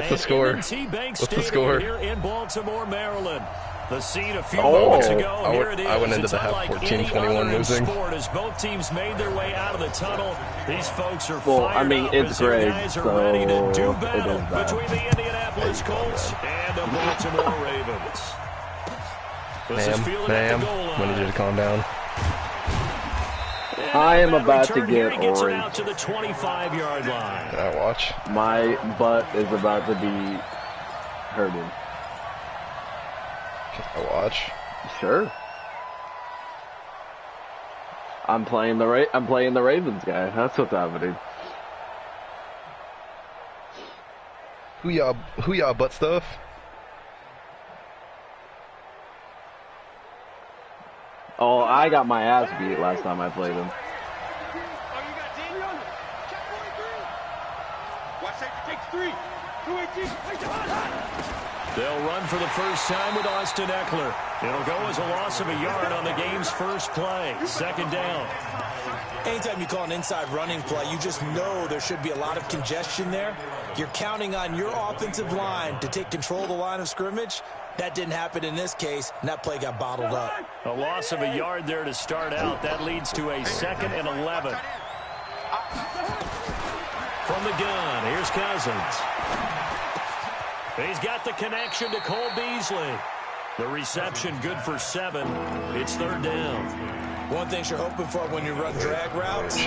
What's the score? What's the score? Here in Baltimore, Maryland. The scene a few moments ago. Here it is. I went into the half 14-21 losing. Sport, as both teams made their way out of the tunnel, these folks are fired I mean, up it's great, guys are so ready to do battle between the Indianapolis Colts and the Baltimore Ravens. Ma'am, I need you to calm down. I am about to get orange. Out to the 25-yard line. Can I watch? My butt is about to be hurting. Can I watch? Sure. I'm playing the Ravens guy. That's what's happening. Who y'all butt stuff? Oh, I got my ass beat last time I played him. They'll run for the first time with Austin Eckler. It'll go as a loss of a yard on the game's first play. Second down. Anytime you call an inside running play, you just know there should be a lot of congestion there. You're counting on your offensive line to take control of the line of scrimmage. That didn't happen in this case, and that play got bottled up. A loss of a yard there to start out. That leads to a 2nd and 11. From the gun, here's Cousins. He's got the connection to Cole Beasley. The reception good for 7. It's 3rd down. One thing you're hoping for when you run drag routes,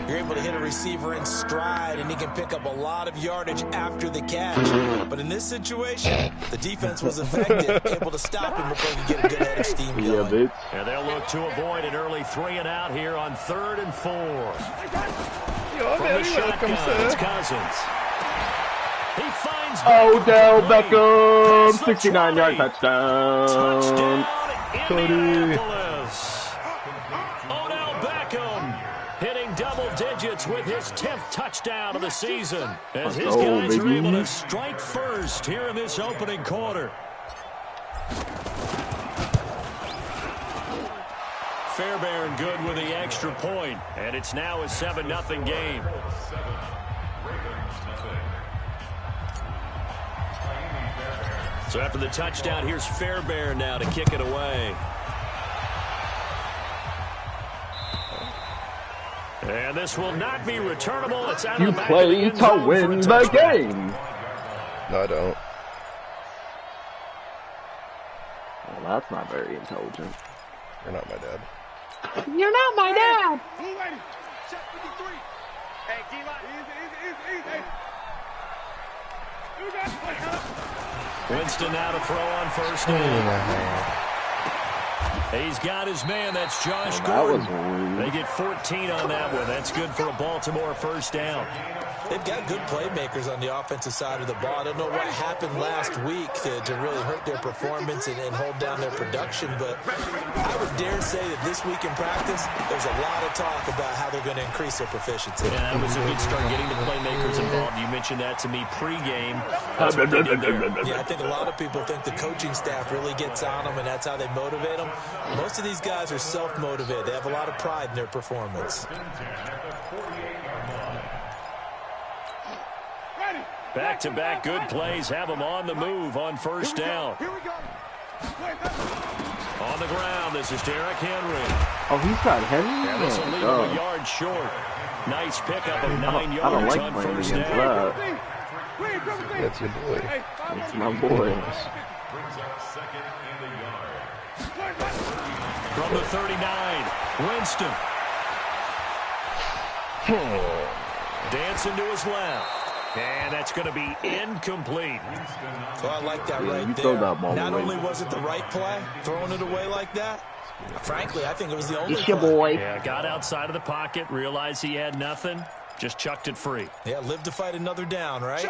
you're able to hit a receiver in stride, and he can pick up a lot of yardage after the catch. But in this situation, the defense was effective, able to stop him before he could get a good head of steam going. Yeah, bitch. And they'll look to avoid an early 3 and out here on 3rd and 4. From the shotgun, it's Cousins. He finds Odell Beckham, 69-yard touchdown. Indianapolis. Odell Beckham hitting double digits with his 10th touchdown of the season as his guys are able to strike first here in this opening quarter. Fairbairn good with the extra point, and it's now a 7-0 game. So after the touchdown, here's Fairbairn now to kick it away. And this will not be returnable. It's out of the back of the end zone to win the game. No, I don't. Well, that's not very intelligent. You're not my dad. You're not my dad. Winston now to throw on first down. He's got his man. That's Josh Gordon. They get 14 on that one. That's good for a Baltimore first down. They've got good playmakers on the offensive side of the ball. I don't know what happened last week to really hurt their performance and hold down their production, but I would dare say that this week in practice, there's a lot of talk about how they're going to increase their proficiency. Yeah, that was a good start getting the playmakers involved. You mentioned that to me pregame. That's what they did there. Yeah, I think a lot of people think the coaching staff really gets on them, and that's how they motivate them. Most of these guys are self-motivated. They have a lot of pride in their performance. Back-to-back good plays have them on the move on first down. On the ground, this is Derrick Henry. Oh, he's got Henry? And this will leave him a yard short. Nice pickup of 9 yards I don't like on playing first against down. that. That's your boy. It's my boy. From the 39, Winston. Dancing to his left. And that's going to be incomplete. Well, I like that right there. Not only was it the right play, throwing it away like that, frankly, I think it was the only It's your play. boy. Yeah, got outside of the pocket, realized he had nothing, just chucked it free. Yeah, live to fight another down, right?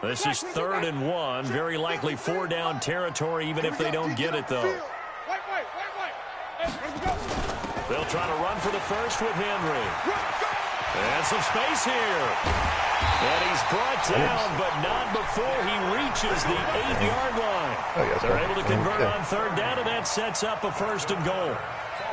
This is 3rd and 1, very likely 4-down territory, even if they don't get it, though. They'll try to run for the first with Henry. And some space here. And he's brought down, but not before he reaches the 8-yard line. They're able to convert on 3rd down, and that sets up a 1st and goal.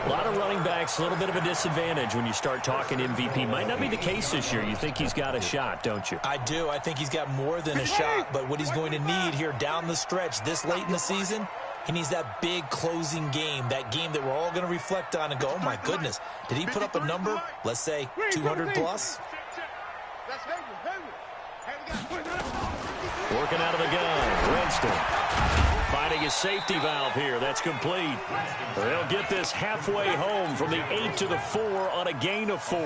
A lot of running backs, a little bit of a disadvantage when you start talking MVP. Might not be the case this year. You think he's got a shot, don't you? I do. I think he's got more than a shot. But what he's going to need here down the stretch this late in the season, he needs that big closing game, that game that we're all going to reflect on and go, oh, my goodness, did he put up a number, let's say, 200 plus? Working out of the gun, Winston. Finding his safety valve here. That's complete. They'll get this halfway home from the 8 to the 4 on a gain of 4.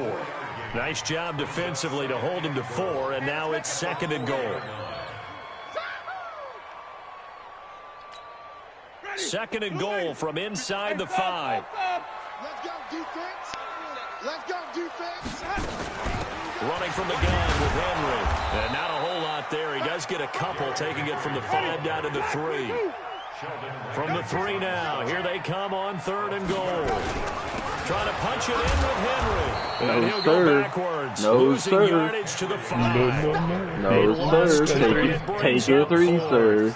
Nice job defensively to hold him to 4, and now it's 2nd and goal. 2nd and goal from inside the 5. Let's go, defense. Let's go, defense. Running from the gun with Henry. And not a whole lot there. He does get a couple, taking it from the 5 down to the 3. From the 3 now. Here they come on 3rd and goal. Trying to punch it in with Henry. And he'll go backwards. Losing yardage to the 5. No, sir. Take your 3, sir.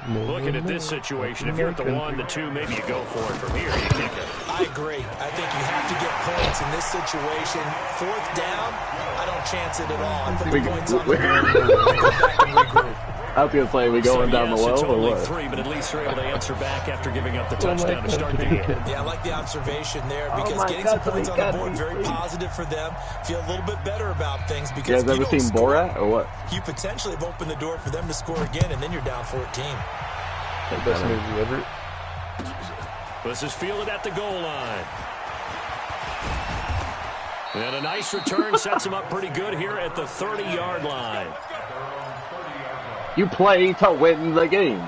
Looking at this situation, if you're at the 1, the 2, maybe you go for it from here. You kick it. I agree. I think you have to get points in this situation. 4th down, I don't chance it at all. I put the points on the board. Go back and regroup. I was going to say, we going down the well it's or only what? 3, but at least they're able to answer back after giving up the touchdown to start the game. Yeah, I like the observation there because getting some points on the board, very positive for them. Feel a little bit better about things because you guys ever seen Borat or what? You potentially have opened the door for them to score again, and then you're down 14. Best movie ever. This is fielded at the goal line. And a nice return sets him up pretty good here at the 30-yard line. You play to win the game.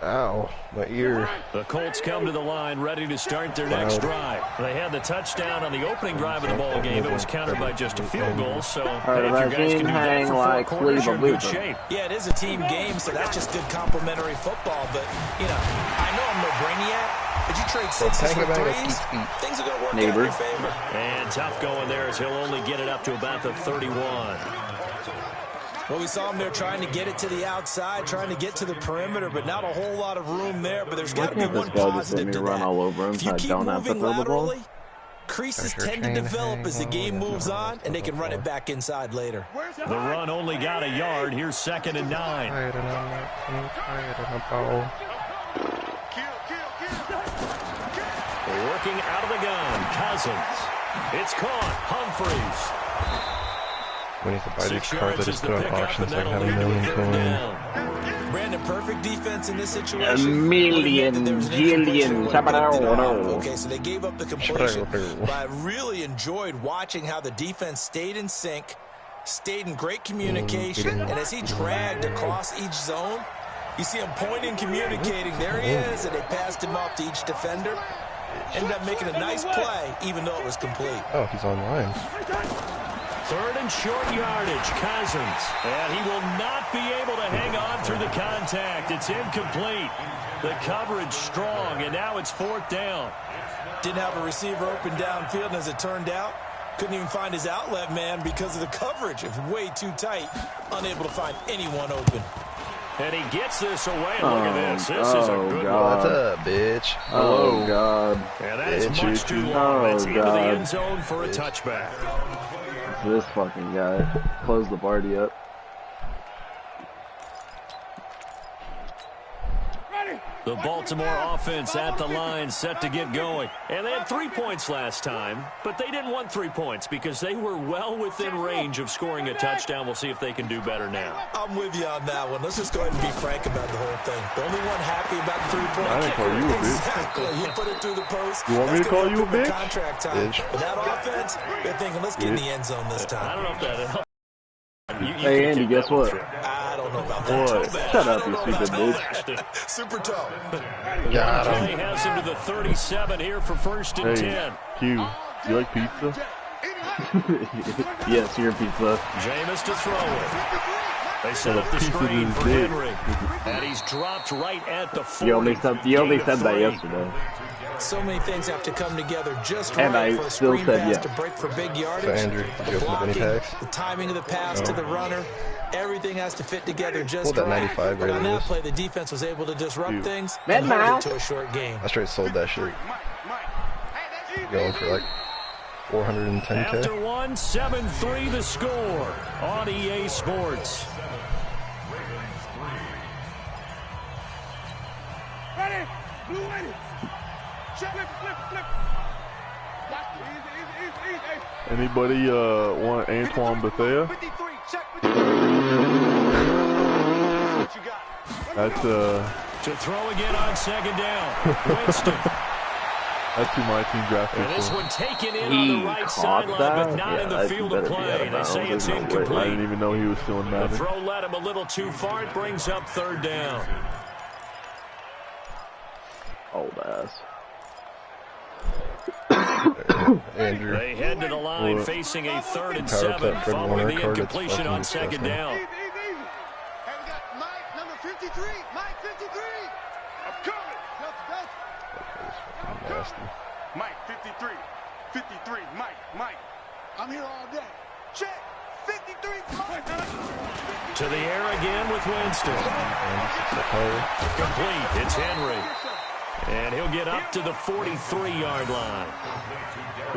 Ow, my ear. The Colts come to the line ready to start their next drive. They had the touchdown on the opening drive of the ball game. It was countered by just a field goal, so hey, if you guys can do that for 4 quarters, you're in good shape. Yeah, it is a team game, so that's just good complimentary football. But, you know, I know I'm no brainiac, but you trade 6s for 3s, things are going to work out in your favor. And tough going there as he'll only get it up to about the 31. Well, we saw him there trying to get it to the outside, trying to get to the perimeter, but not a whole lot of room there. But there's got to be one positive to run that. all over him, if you keep moving laterally, creases Pressure tend to train develop as the game hanging moves on. on, and they can run it back inside later. The run only got a yard. Here's 2nd and 9. Working out of the gun, Cousins. It's caught. Humphreys. When he's to buy these 6 cars, I yards is just the put on pickup, auction and so I can that'll have a lead to million a 3rd coin. down. Brandon, perfect defense in this A situation. million, jillion, Okay, so they gave up the completion, but I really enjoyed watching how the defense stayed in sync, stayed in great communication, and as he dragged across each zone, you see him pointing, communicating. There he is, and they passed him off to each defender. Ended up making a nice play, even though it was complete. Oh, he's online. 3rd and short yardage, Cousins. And he will not be able to hang on through the contact. It's incomplete. The coverage strong, and now it's 4th down. Didn't have a receiver open downfield, and as it turned out, couldn't even find his outlet man because of the coverage. It was way too tight, unable to find anyone open. And he gets this away. Look at this. This is a good God. What's up, bitch? Oh, God. And that is Bitch, much too long. Oh, It's into the God. end zone for a touchback. This fucking guy. Close the party up. The Baltimore offense at the line, set to get going. And they had 3 points last time, but they didn't want 3 points because they were well within range of scoring a touchdown. We'll see if they can do better now. I'm with you on that one. Let's just go ahead and be frank about the whole thing. The only one happy about the 3-point I didn't call you a bitch. Exactly. You put it through the post. You want me to call you a bitch? Contract time. Bitch. But that offense, they're thinking, let's get in the end zone this I time. don't know if that helps. Hey, Andy, guess what? I don't know about that. What? Shut up, you stupid bitch. Super toe. Got He him. has him to the 37 here for 1st and 10. Q, you like pizza? Yes, your pizza. Jameis to throw it. They set up the screen for Henry. And he's dropped right at the 40. You only said that yesterday. So many things have to come together just And right I for a still screen said pass yes. to break for big yardage. So, Andrew, did you The open up any blocking, packs? the timing of the pass to the runner, everything has to fit together just Hold that right. 95 But right on in that this. play, the defense was able to disrupt things Mad and hold mouth. it to a short game. I straight sold that shit. Going for like 410K. After one, 7-3 the score on EA Sports. Ready? Blue ready. Check, flip. Watch it. Easy. Anybody want Antoine Bethea? 53. Check 53. What you got? That's To throw again on second down. Winston. that's who my team drafted And this for. one taken in He on the right caught sideline, but that? not Yeah, in the that field of better be out play. of They bounds. say it's There's no way. I incomplete. didn't even know he was still in The Madden. throw led him a little too far. It brings up third down. Old ass. Andrew. They head to the line What? facing a 3rd and Power 7 cut, Fred following Warner the card, it's incompletion fucking on second disgusting. down. Hey, we got Mike, number 53. Mike, 53. I'm coming. Go. Nasty. Mike, 53. 53. Mike. I'm here all day. Check. 53. Mike. To the air again with Winston. Complete. It's Henry. And he'll get up to the 43-yard line.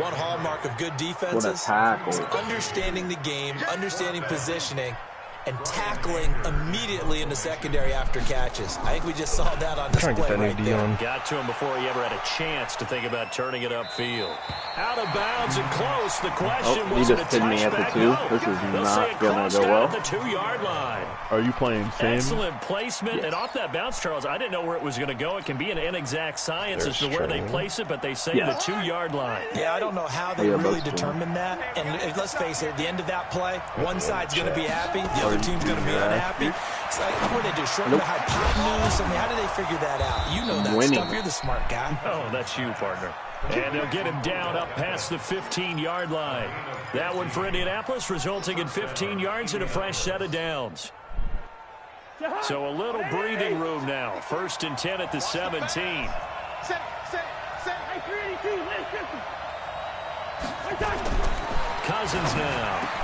One hallmark of good defenses What a tackle. is understanding the game, understanding positioning, and tackling immediately in the secondary after catches. I think we just saw that on Trying to display get that right new D there. on. Got to him before he ever had a chance to think about turning it upfield. Out of bounds and close. The question Oh, he was it a just pinned me at the touchback? 2. No. This is They'll say not it gonna crossed go out well. at the 2-yard line. Are you playing Sam? Excellent placement, and off that bounce, Charles, I didn't know where it was going to go. It can be an inexact science as to where they place it, but they say Yeah. the 2-yard line. Yeah, I don't know how they Yeah, really that's true. determined that. And let's face it, at the end of that play, one side's going to be happy, the other team's going to be unhappy. It's like, what do they do? Shorten the hypotenuse? I mean, how do they figure that out? You know that Winning. stuff. You're the smart guy. Oh, that's you, partner. And they'll get him down up past the 15-yard line. That one for Indianapolis, resulting in 15 yards and a fresh set of downs. So a little breathing room now. 1st and 10 at the 17. Set. Hey, 382. Cousins now.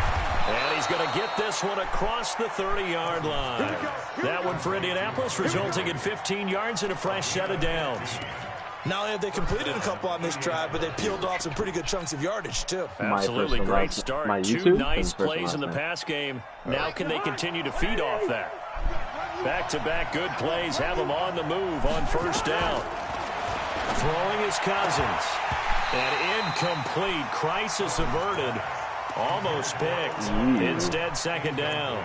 And he's going to get this one across the 30-yard line. That one for Indianapolis, resulting in 15 yards and a fresh set of downs. Not only have they completed a couple on this drive, but they peeled off some pretty good chunks of yardage, too. Absolutely first and great last- start. my 2 YouTube nice and first plays in and the last name. pass game. Now can they continue to feed off that? Back-to-back good plays have them on the move on 1st down. Throwing is Cousins. And incomplete. Crisis averted. Almost picked. Instead, 2nd down.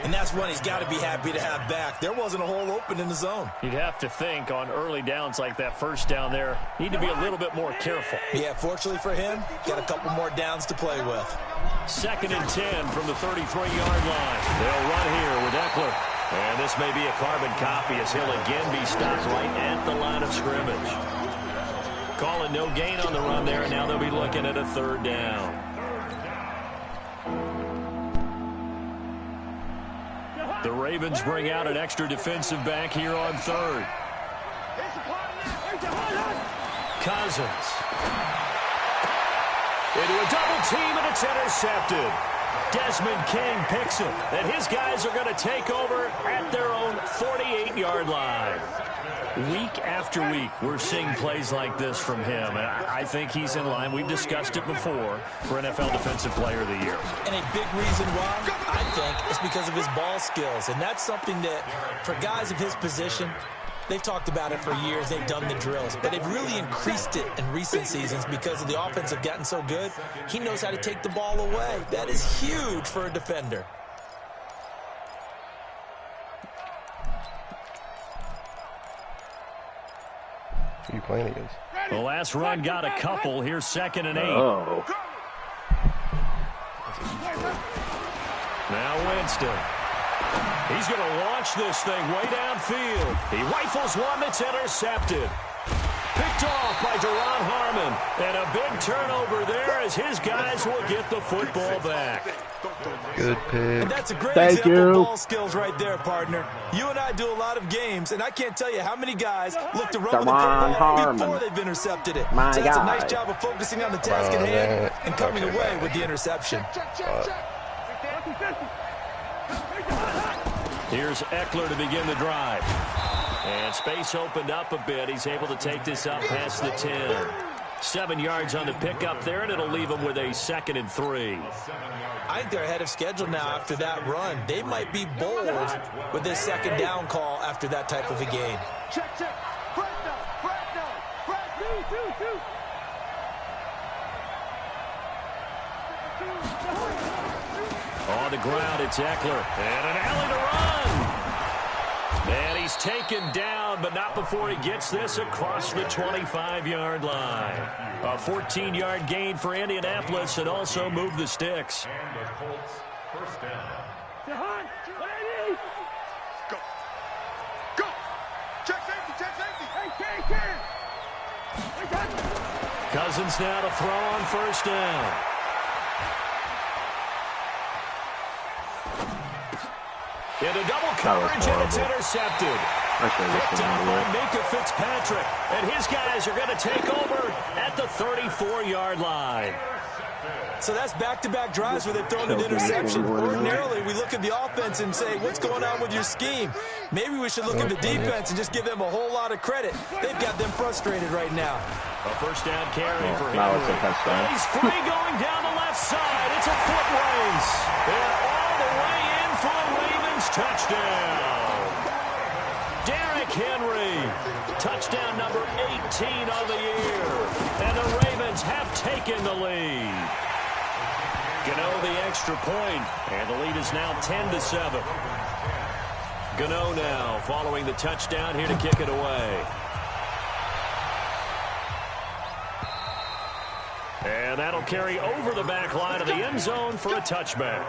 And that's one he's got to be happy to have back. There wasn't a hole open in the zone. You'd have to think on early downs like that 1st down there, need to be a little bit more careful. Yeah, fortunately for him, got a couple more downs to play with. 2nd and 10 from the 33-yard line. They'll run here with Eckler. And this may be a carbon copy as he'll again be stopped right at the line of scrimmage. Calling no gain on the run there, and now they'll be looking at a 3rd down. The Ravens bring out an extra defensive back here on 3rd. Cousins. Into a double team, and it's intercepted. Desmond King picks him, and his guys are going to take over at their own 48-yard line. Week after week, we're seeing plays like this from him, and I think he's in line. We've discussed it before for NFL Defensive Player of the Year. And a big reason why, I think, is because of his ball skills. And that's something that, for guys of his position, they've talked about it for years. They've done the drills. But they've really increased it in recent seasons because of the offense have gotten so good. He knows how to take the ball away. That is huge for a defender. Who are you playing against? The last run got a couple. Here's 2nd and 8. Oh. Now Winston. He's going to launch this thing way downfield. He rifles one that's intercepted. Picked picked off by Deron Harmon. And a big turnover there as his guys will get the football back. Good pick. And that's a great example of ball skills right there, partner. You and I do a lot of games, and I can't tell you how many guys look to run with the football before they've intercepted it. So that's a nice job of focusing on the task at hand and coming away with the interception. Here's Eckler to begin the drive. And space opened up a bit. He's able to take this up past the 10. 7 yards on the pickup there, and it'll leave him with a 2nd and 3. I think they're ahead of schedule now after that run. They might be bold with this 2nd down call after that type of a game. Check, check. Press now. Press now. Press. On the ground, it's Eckler. And an alley to run. And he's taken down, but not before he gets this across the 25-yard line. A 14-yard gain for Indianapolis and also moved the sticks. And the Colts first down. Go. Go. Check safety. Check safety. Cousins now to throw on first down. Into double coverage, and it's intercepted. Picked up by Minkah Fitzpatrick. And his guys are going to take over at the 34-yard line. So that's back-to-back drives where they've thrown an interception. Ordinarily, we look at the offense and say, what's going on with your scheme? Maybe we should look at the defense and just give them a whole lot of credit. They've got them frustrated right now. A first down carry for him. Now it's a touchdown. He's free going down the left side. It's a foot race. And all the way in for a Ravens touchdown. Derrick Henry. Touchdown number 18 of the year. And the Ravens have taken the lead. Gano the extra point, and the lead is now 10-7. Gano now following the touchdown here to kick it away. And that'll carry over the back line of the end zone for a touchback.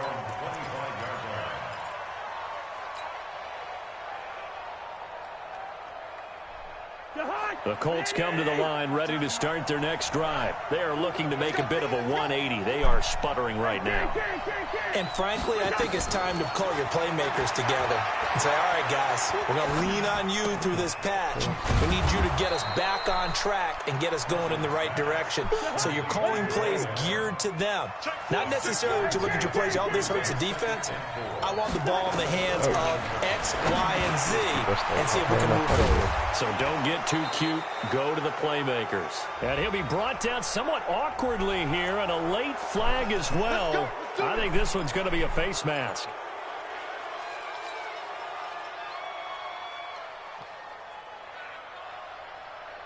The Colts come to the line ready to start their next drive. They are looking to make a bit of a 180. They are sputtering right now. And frankly, I think it's time to call your playmakers together and say, all right, guys, we're going to lean on you through this patch. We need you to get us back on track and get us going in the right direction. So you're calling plays geared to them. Not necessarily to look at your plays, oh, this hurts the defense. I want the ball in the hands of X, Y, and Z and see if we can move forward. So don't get too cute. Go to the playmakers. And he'll be brought down somewhat awkwardly here, and a late flag as well. I think this one's going to be a face mask.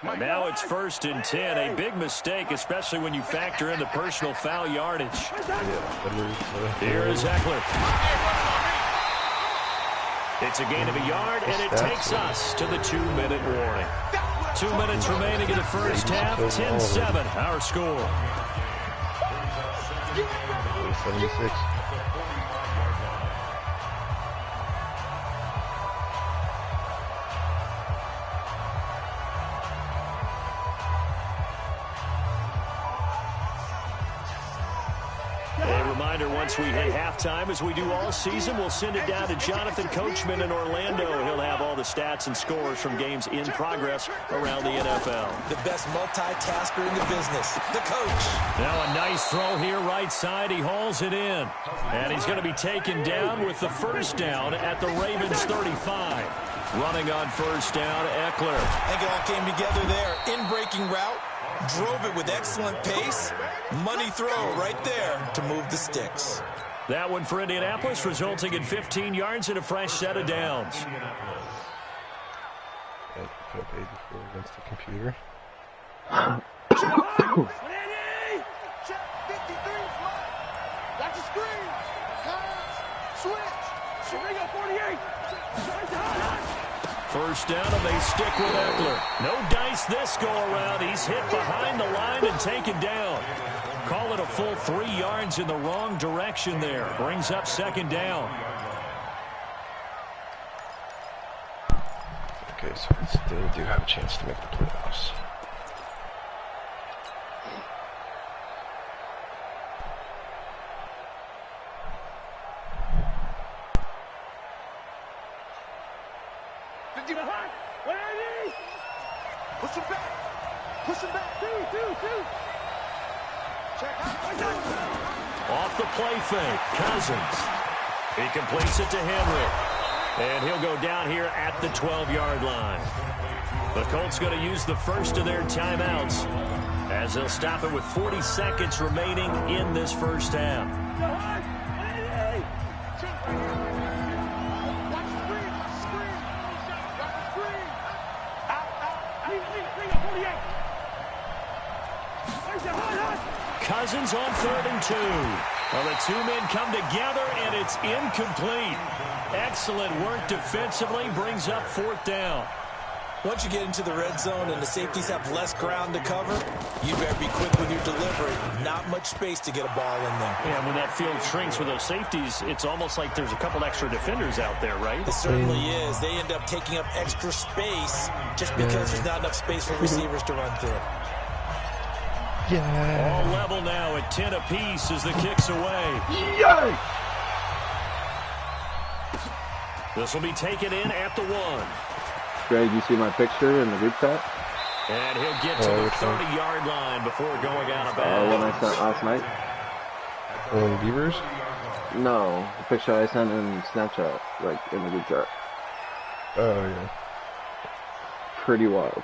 And now it's 1st and 10. A big mistake, especially when you factor in the personal foul yardage. Here is Eckler. It's a gain of a yard, and it takes us to the 2-minute warning. 2 minutes remaining in the first half, 10-7, our score. 76. Once we hit halftime, as we do all season, we'll send it down to Jonathan Coachman in Orlando. He'll have all the stats and scores from games in progress around the NFL. The best multitasker in the business, the coach. Now a nice throw here right side. He hauls it in. And he's going to be taken down with the first down at the Ravens 35. Running on first down, Eckler. I think it all came together there. In-breaking route. Drove it with excellent pace. Money throw right there to move the sticks. That one for Indianapolis, resulting in 15 yards and a fresh set of downs. Put up 84 against the computer. Check 53. That's a screen. Switch. Shariga 48. First down, and they stick with Eckler. No dice this go-around. He's hit behind the line and taken down. Call it a full 3 yards in the wrong direction there. Brings up second down. Okay, so we still do have a chance to make the playoffs. Push him back. Push him back. Two. Check out. Off the play fake, Cousins. He completes it to Henry. And he'll go down here at the 12-yard line. The Colts going to use the first of their timeouts as they'll stop it with 40 seconds remaining in this first half. Cousins on 3rd and 2. Well, the two men come together, and it's incomplete. Excellent work defensively, brings up 4th down. Once you get into the red zone and the safeties have less ground to cover, you better be quick with your delivery. Not much space to get a ball in there. Yeah, when that field shrinks with those safeties, it's almost like there's a couple extra defenders out there, right? It certainly is. They end up taking up extra space just because there's not enough space for receivers to run through. Yeah. All level now at 10 apiece as the kick's away. Yay! This will be taken in at the 1. Greg, you see my picture in the group chat? And he'll get to the 30-yard line before going out of bounds. When I sent last night? Beavers? No, the picture I sent in Snapchat, like in the group chat. Oh, yeah. Pretty wild.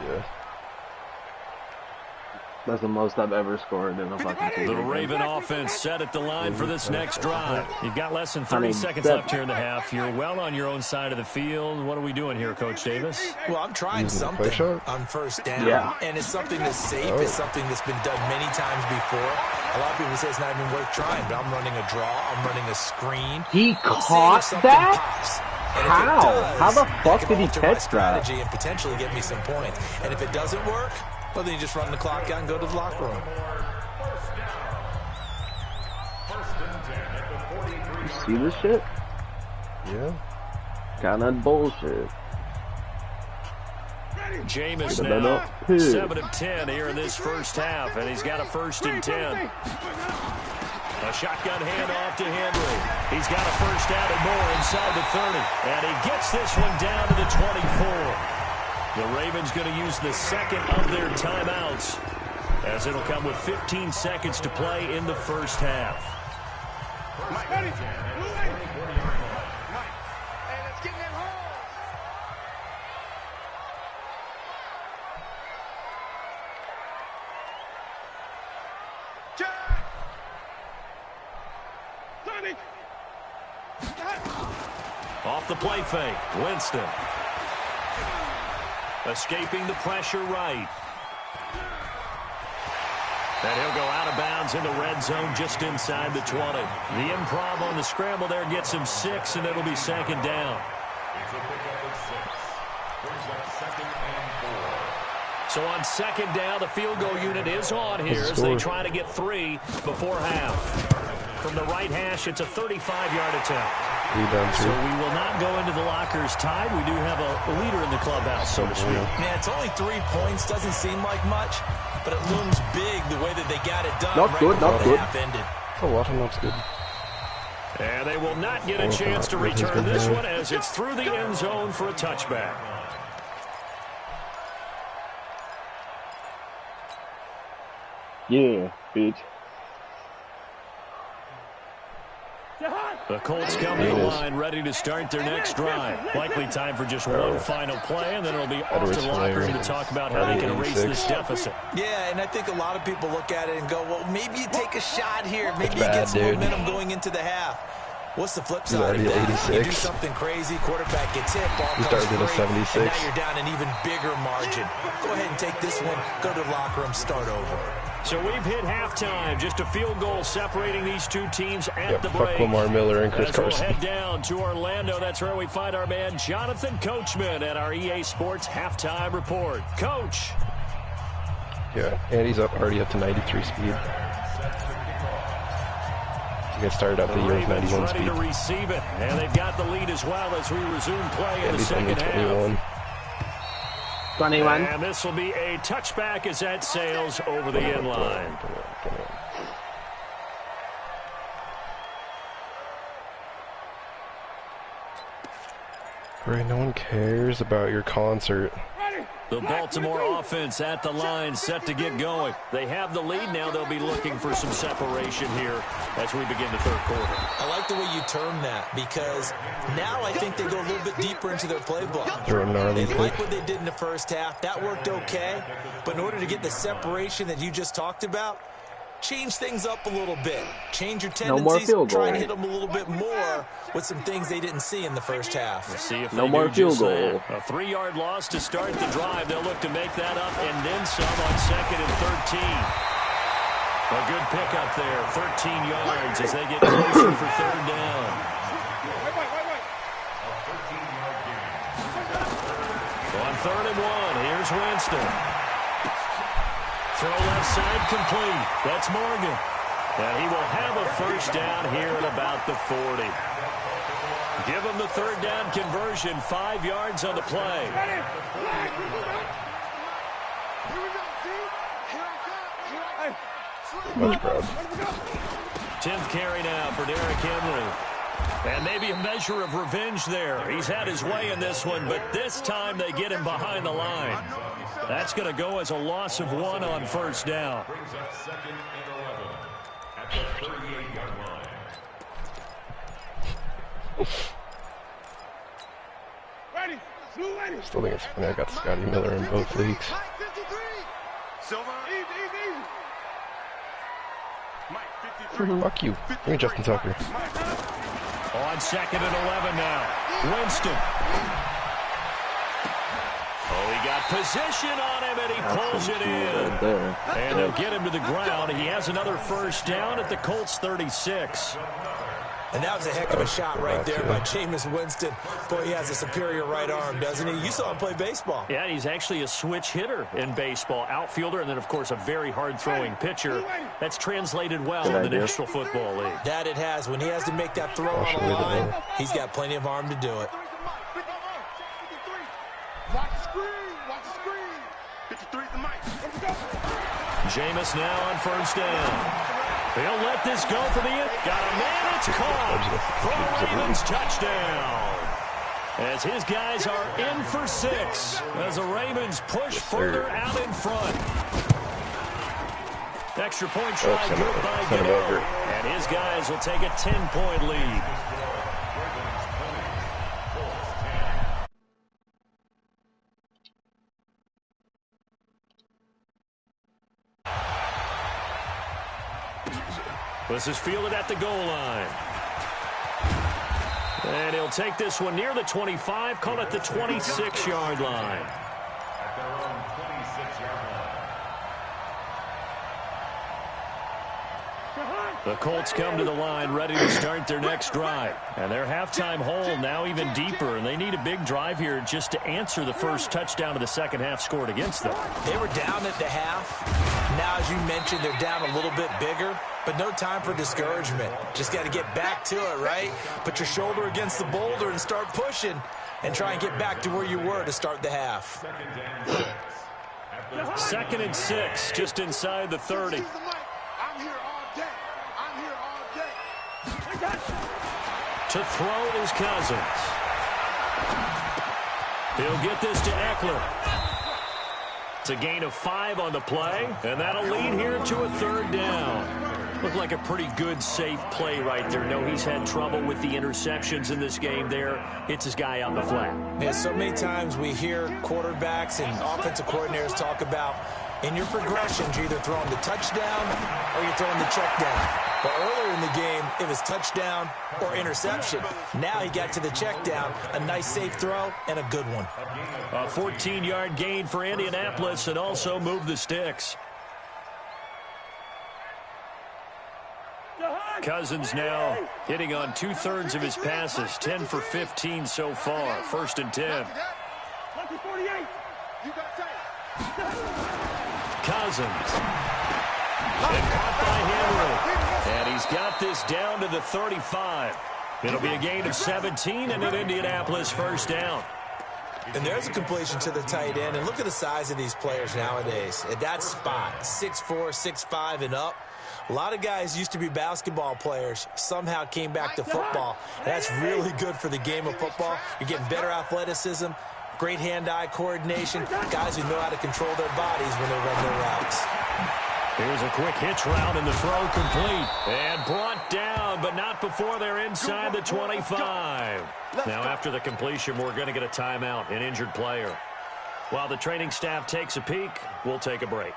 Yeah. That's the most I've ever scored in a fucking season. The Raven offense set at the line for this next drive. You've got less than 30 seconds left here in the half. You're well on your own side of the field. What are we doing here, Coach Davis? Well, I'm trying something on first down. Yeah. And it's something that's safe. It's something that's been done many times before. A lot of people say it's not even worth trying, but I'm running a draw. I'm running a screen. He caught that? How the fuck did he catch that? And potentially get me some points. And if it doesn't work, well, then you just run the clock out and go to the locker room. You see this shit? Yeah. Kinda bullshit. Jameis now 7 of 10 here in this first half, and he's got a 1st and 10. A shotgun handoff to Henry. He's got a first down and more inside the 30. And he gets this one down to the 24. The Ravens going to use the second of their timeouts as it'll come with 15 seconds to play in the first half. Off the play fake, Winston. Escaping the pressure right. And he'll go out of bounds in the red zone just inside the 20. The improv on the scramble there gets him 6, and it'll be 2nd down. So on 2nd down, the field goal unit is on here as they try to get 3 before half. From the right hash, it's a 35-yard attempt. So we will not go into the lockers tied. We do have a leader in the clubhouse, so to speak. Yeah, it's only 3 points. Doesn't seem like much, but it looms big the way that they got it done. Not good, not good. Half ended. Oh, what? That's good. And they will not get a chance to return this one as it's through the end zone for a touchback. Yeah, bitch. The Colts come to the line ready to start their next drive. Likely time for just one final play, and then it'll be off to the locker room to talk about how they can erase this deficit. Yeah, and I think a lot of people look at it and go, well, maybe you take a shot here. Maybe you get some momentum going into the half. What's the flip side of that? You do something crazy, quarterback gets hit, ball comes free, 76. and now you're down an even bigger margin. Go ahead and take this one, go to the locker room, start over. So we've hit halftime. Just a field goal separating these two teams at the break. Fuck Lamar Miller and Chris Carson. We'll head down to Orlando. That's where we find our man Jonathan Coachman at our EA Sports Halftime Report. Coach. Yeah, and he's already up to 93 speed. He got started out the year with 91 speed. Ready to receive it, and they've got the lead as well as we resume play in the second half. 21. And this will be a touchback as that sails over the end line. Ray, no one cares about your concert. The Baltimore offense at the line, set to get going. They have the lead now. They'll be looking for some separation here as we begin the third quarter. I like the way you term that, because now I think they go a little bit deeper into their playbook. They're a gnarly They play. like what they did in the first half. That worked okay. But in order to get the separation that you just talked about, change things up a little bit. Change your tendencies. Try and hit them a little bit more with some things they didn't see in the first half. We'll see if no more field goal. A 3-yard loss to start the drive. They'll look to make that up and then some on 2nd and 13. A good pickup there, 13 yards as they get closer for 3rd down. On 3rd and 1, here's Winston. Throw left side complete. That's Morgan. And he will have a first down here at about the 40. Give him the 3rd down conversion, 5 yards on the play. Much proud. 10th carry now for Derrick Henry. And maybe a measure of revenge there. He's had his way in this one, but this time they get him behind the line. That's going to go as a loss of 1 on 1st down. Still think it's funny I got Scotty Miller in both leagues. Fuck you. Give me Justin Tucker. On 2nd and 11 now. Winston. Oh, he got position on him, and he pulls it in. And they'll get him to the ground. He has another first down at the Colts 36. And that was a heck of a shot right there by Jameis Winston. Boy, he has a superior right arm, doesn't he? You saw him play baseball. Yeah, he's actually a switch hitter in baseball. Outfielder, and then, of course, a very hard-throwing pitcher. That's translated well in the National Football League. That it has. When he has to make that throw on a line, he's got plenty of arm to do it. Watch the screen. Watch the screen. 53's the mic. Jameis now on first down. They'll let this go for the end. Got a man, it's caught for a Ravens touchdown. As his guys are in for 6. As the Ravens push further out in front. Extra point try good by Gano. And his guys will take a 10-point lead. This is fielded at the goal line. And he'll take this one near the 25, call it the 26-yard line. The Colts come to the line ready to start their next drive. And their halftime hole now even deeper, and they need a big drive here just to answer the first touchdown of the second half scored against them. They were down at the half. Now, as you mentioned, they're down a little bit bigger, but no time for discouragement. Just got to get back to it, right? Put your shoulder against the boulder and start pushing and try and get back to where you were to start the half. 2nd and 6, just inside the 30. To throw is Cousins. He'll get this to Eckler. It's a gain of 5 on the play, and that'll lead here to a 3rd down. Looked like a pretty good, safe play right there. No, he's had trouble with the interceptions in this game there. Hits his guy out the flat. Yeah, so many times we hear quarterbacks and offensive coordinators talk about in your progressions, you're either throwing the touchdown or you're throwing the check down. But earlier in the game, it was touchdown or interception. Now he got to the check down, a nice safe throw, and a good one. A 14-yard gain for Indianapolis and also moved the sticks. Cousins now hitting on 2/3 of his passes, 10 for 15 so far. 1st and 10. Cousins. And caught by Henry. And he's got this down to the 35. It'll be a gain of 17 and an Indianapolis first down. And there's a completion to the tight end. And look at the size of these players nowadays. At that spot, 6'4", 6'5", and up. A lot of guys used to be basketball players, somehow came back to football. That's really good for the game of football. You're getting better athleticism, great hand-eye coordination, guys who know how to control their bodies when they run their routes. Here's a quick hitch route, and the throw complete. And brought down, but not before they're inside the 25. Now, after the completion, we're going to get a timeout, an injured player. While the training staff takes a peek, we'll take a break.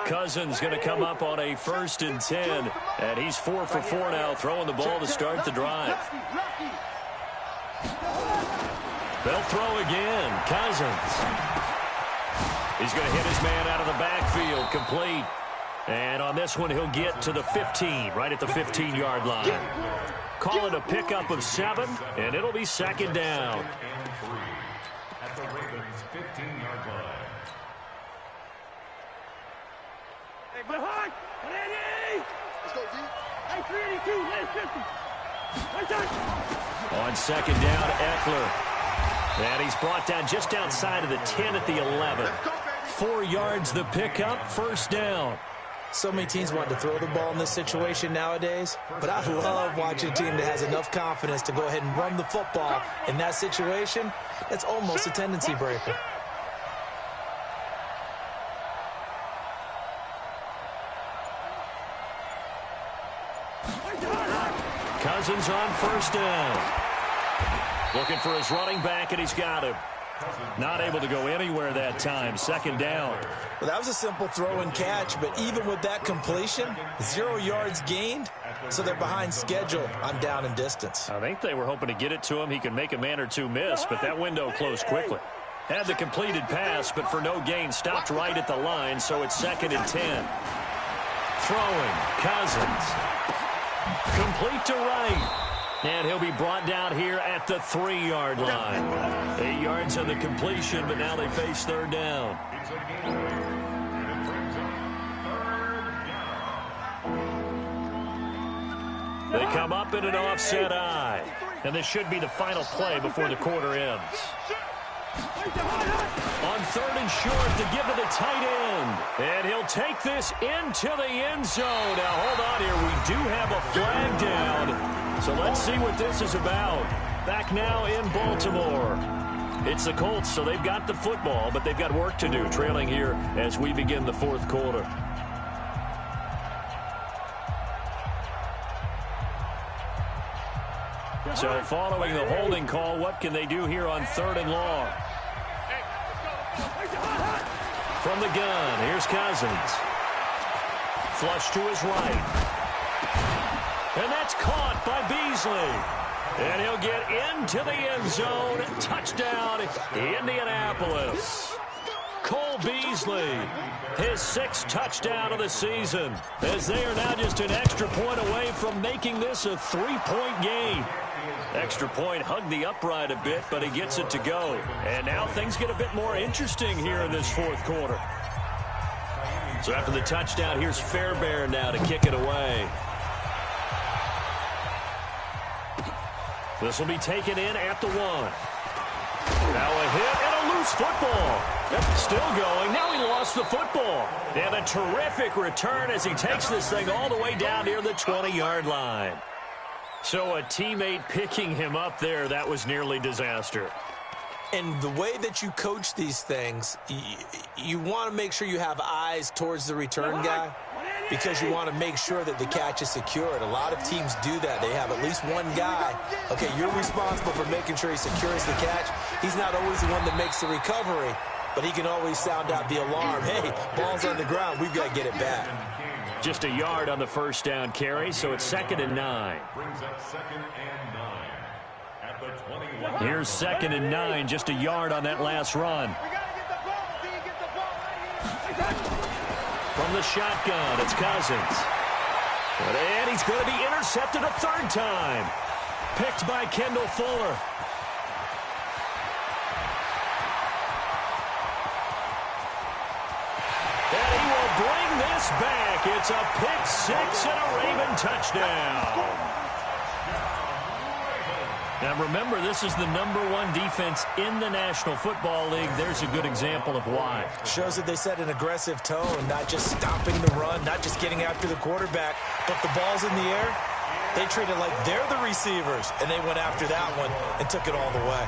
Cousins going to come up on a 1st and 10, and he's 4 for 4 now, throwing the ball to start the drive. They'll throw again. Cousins. He's going to hit his man out of the backfield, complete. And on this one, he'll get to the 15, right at the 15-yard line. Call it a pickup of 7, and it'll be 2nd down. At the Ravens' 15-yard line. On 2nd down, Eckler. And he's brought down just outside of the 10 at the 11. 4 yards the pickup, 1st down. So many teams want to throw the ball in this situation nowadays, but I love watching a team that has enough confidence to go ahead and run the football in that situation. That's almost a tendency breaker. Cousins on 1st down. Looking for his running back, and he's got him. Not able to go anywhere that time. 2nd down. Well, that was a simple throw and catch, but even with that completion, 0 yards gained, so they're behind schedule on down and distance. I think they were hoping to get it to him. He could make a man or two miss, but that window closed quickly. Had the completed pass, but for no gain, stopped right at the line, so it's 2nd and 10. Throwing, Cousins. Complete to right. And he'll be brought down here at the 3-yard line. 8 yards on the completion, but now they face 3rd down. They come up in an offset eye. And this should be the final play before the quarter ends. On 3rd and short to give to the tight end. And he'll take this into the end zone. Now, hold on here. We do have a flag down. So let's see what this is about. Back now in Baltimore. It's the Colts, so they've got the football, but they've got work to do, trailing here as we begin the 4th quarter. So following the holding call, what can they do here on 3rd and long? From the gun, here's Cousins. Flush to his right. And that's caught by Beasley. And he'll get into the end zone. Touchdown, Indianapolis. Cole Beasley, his 6th touchdown of the season, as they are now just an extra point away from making this a 3-point game. Extra point hugged the upright a bit, but he gets it to go. And now things get a bit more interesting here in this 4th quarter. So after the touchdown, here's Fairbairn now to kick it away. This will be taken in at the 1. Now a hit and a loose football. Yep, still going. Now he lost the football. And a terrific return as he takes this thing all the way down near the 20-yard line. So a teammate picking him up there, that was nearly disaster. And the way that you coach these things, you want to make sure you have eyes towards the return guy because you want to make sure that the catch is secured. A lot of teams do that. They have at least one guy. Okay, you're responsible for making sure he secures the catch. He's not always the one that makes the recovery, but he can always sound out the alarm. Hey, ball's on the ground. We've got to get it back. Just a yard on the 1st down carry, so it's 2nd and 9. Brings up 2nd and 9. At the 21. Here's 2nd and 9, just a yard on that last run. From the shotgun, it's Cousins. And he's going to be intercepted a 3rd time. Picked by Kendall Fuller. And he will bring this back. It's a pick 6 and a Raven touchdown. And remember, this is the #1 defense in the National Football League. There's a good example of why. Shows that they set an aggressive tone, not just stopping the run, not just getting after the quarterback, but the ball's in the air. They treat it like they're the receivers, and they went after that one and took it all the way.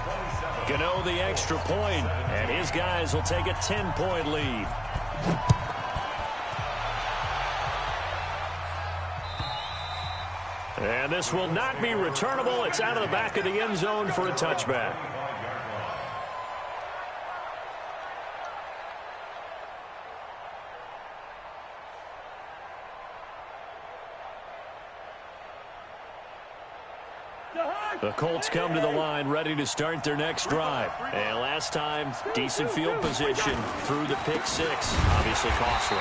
Gano the extra point, and his guys will take a 10-point lead. And this will not be returnable. It's out of the back of the end zone for a touchback. The Colts come to the line ready to start their next drive. And last time, decent field position through the pick six. Obviously costly.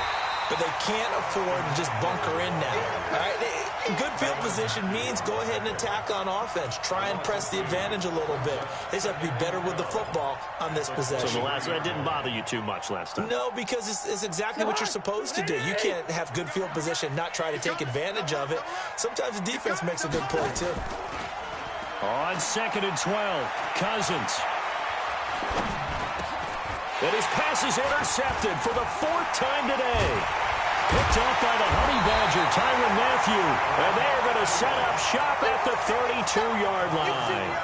But they can't afford to just bunker in now. All right? Good field position means go ahead and attack on offense. Try and press the advantage a little bit. They just have to be better with the football on this possession. So that didn't bother you too much last time? No, because it's exactly what you're supposed to do. You can't have good field position, not try to take advantage of it. Sometimes the defense makes a good play, too. On 2nd and 12, Cousins. And his pass is intercepted for the 4th time today. Picked up by the Honey Badger, Tyrann Mathieu. And they're going to set up shop at the 32-yard line.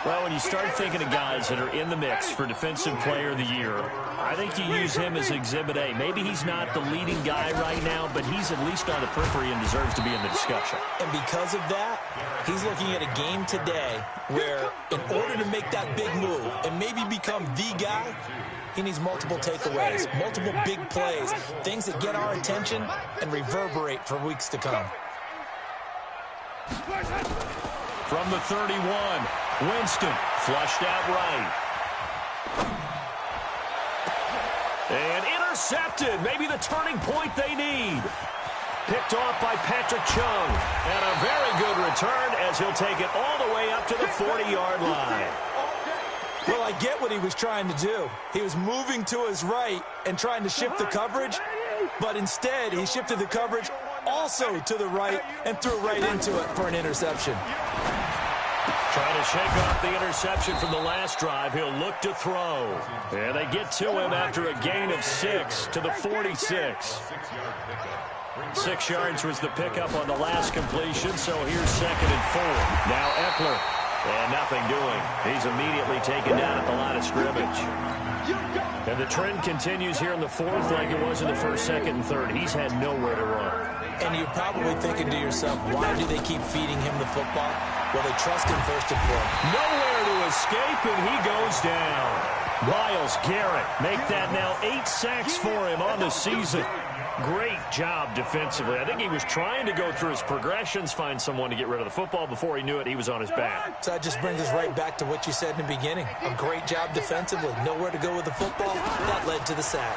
Well, when you start thinking of guys that are in the mix for Defensive Player of the Year, I think you use him as Exhibit A. Maybe he's not the leading guy right now, but he's at least on the periphery and deserves to be in the discussion. And because of that, he's looking at a game today where in order to make that big move and maybe become the guy, he needs multiple takeaways, multiple big plays, things that get our attention and reverberate for weeks to come. From the 31, Winston flushed out right. And intercepted, maybe the turning point they need. Picked off by Patrick Chung. And a very good return as he'll take it all the way up to the 40-yard line. Well, I get what he was trying to do. He was moving to his right and trying to shift the coverage, but instead he shifted the coverage also to the right and threw right into it for an interception. Trying to shake off the interception from the last drive. He'll look to throw. And they get to him after a gain of 6 to the 46. 6 yards was the pickup on the last completion, so here's 2nd and 4. Now Eckler. And nothing doing. He's immediately taken down at the line of scrimmage. And the trend continues here in the 4th like it was in the 1st, 2nd, and 3rd. He's had nowhere to run. And you're probably thinking to yourself, why do they keep feeding him the football? Well, they trust him first and foremost. Nowhere to escape, and he goes down. Myles Garrett make that now 8 sacks for him on the season. Great job defensively. I think he was trying to go through his progressions, find someone to get rid of the football. Before he knew it, he was on his back. So that just brings us right back to what you said in the beginning. A great job defensively. Nowhere to go with the football. That led to the sack.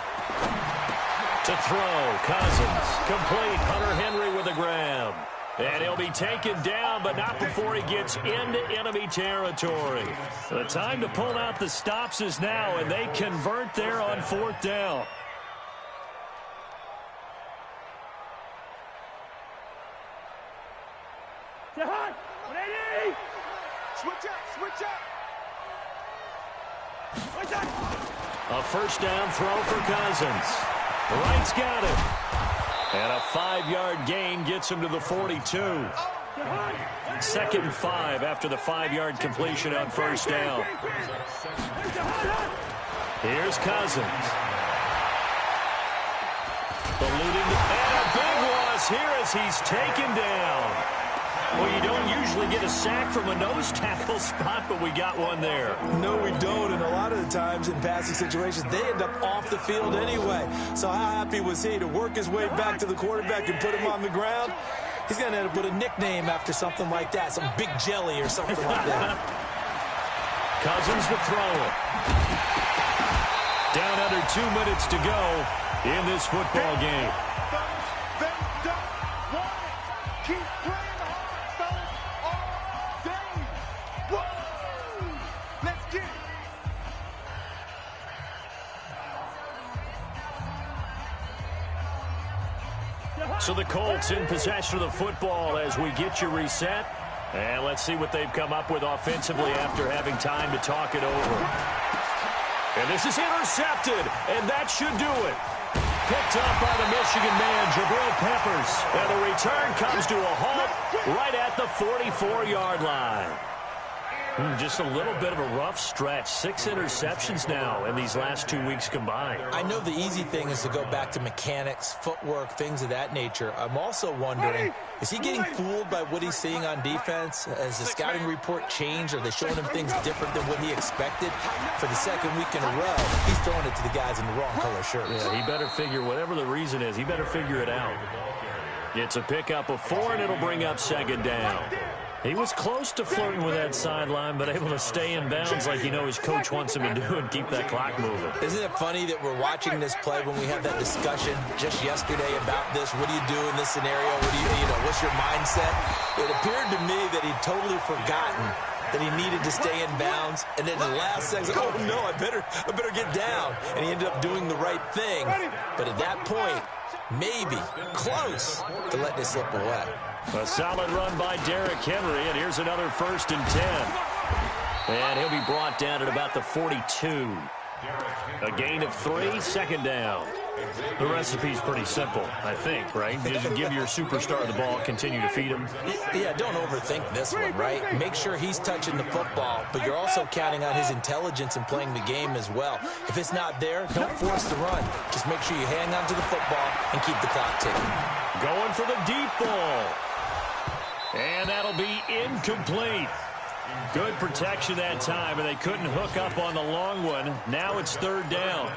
To throw, Cousins. Complete. Hunter Henry with a grab. And he'll be taken down, but not before he gets into enemy territory. The time to pull out the stops is now, and they convert there on 4th down. Switch up. A 1st down throw for Cousins. Wright's got it. And a 5-yard gain gets him to the 42. 2nd and 5 after the 5-yard completion on 1st down. Here's Cousins. Eluding and a big loss here as he's taken down. Well, you don't usually get a sack from a nose tackle spot, but we got one there. No, we don't, and a lot of the times in passing situations, they end up off the field anyway. So how happy was he to work his way back to the quarterback and put him on the ground? He's going to end up with a nickname after something like that, some Big Jelly or something like that. Cousins to throw it. Down under 2 minutes to go in this football game. They don't want it. Keep playing hard, fellas, all day. Woo! Let's get it. So the Colts in possession of the football as we get you reset. And let's see what they've come up with offensively after having time to talk it over. And this is intercepted, and that should do it. Picked up by the Michigan man, Jabril Peppers. And the return comes to a halt right at the 44-yard line. Just a little bit of a rough stretch. 6 interceptions now in these last 2 weeks combined. I know the easy thing is to go back to mechanics, footwork, things of that nature. I'm also wondering, is he getting fooled by what he's seeing on defense? Has the scouting report changed? Are they showing him things different than what he expected? For the second week in a row, he's throwing it to the guys in the wrong color shirts. Yeah, he better figure, whatever the reason is, he better figure it out. It's a pickup of 4, and it'll bring up second down. He was close to flirting with that sideline, but able to stay in bounds like you know his coach wants him to do and keep that clock moving. Isn't it funny that we're watching this play when we had that discussion just yesterday about this? What do you do in this scenario? What do you know, what's your mindset? It appeared to me that he'd totally forgotten that he needed to stay in bounds, and then the last second, oh no, I better get down. And he ended up doing the right thing. But at that point, maybe close to letting it slip away. A solid run by Derrick Henry, and here's another 1st and 10. And he'll be brought down at about the 42. A gain of 3, second down. The recipe's pretty simple, I think, right? Just give your superstar the ball, continue to feed him. Yeah, don't overthink this one, right? Make sure he's touching the football, but you're also counting on his intelligence in playing the game as well. If it's not there, don't force the run. Just make sure you hang on to the football and keep the clock ticking. Going for the deep ball. And that'll be incomplete. Good protection that time, and they couldn't hook up on the long one. Now it's 3rd down.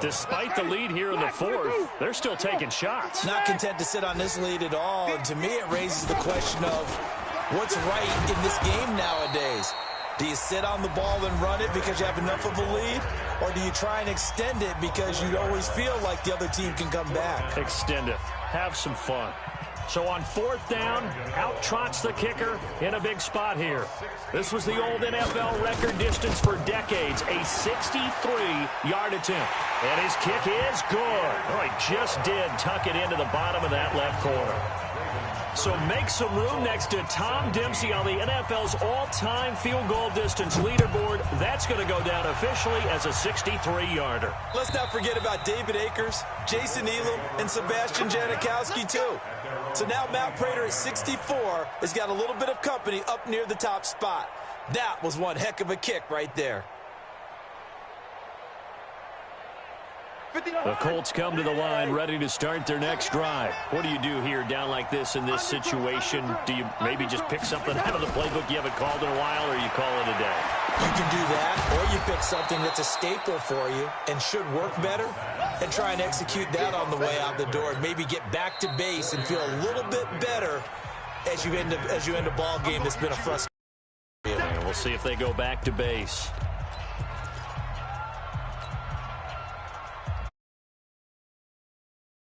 Despite the lead here in the 4th, they're still taking shots. Not content to sit on this lead at all. And to me, it raises the question of what's right in this game nowadays. Do you sit on the ball and run it because you have enough of a lead? Or do you try and extend it because you always feel like the other team can come back? Extend it. Have some fun. So on 4th down, out trots the kicker in a big spot here. This was the old NFL record distance for decades, a 63-yard attempt. And his kick is good. Oh, he just did tuck it into the bottom of that left corner. So make some room next to Tom Dempsey on the NFL's all-time field goal distance leaderboard. That's going to go down officially as a 63-yarder. Let's not forget about David Akers, Jason Elam, and Sebastian Janikowski, too. So now Matt Prater at 64 has got a little bit of company up near the top spot. That was one heck of a kick right there. The Colts come to the line ready to start their next drive. What do you do here down like this in this situation? Do you maybe just pick something out of the playbook you haven't called in a while, or you call it a day? You can do that, or you pick something that's a staple for you and should work better and try and execute that on the way out the door and maybe get back to base and feel a little bit better as you end a ball game that's been a frustration. And we'll see if they go back to base.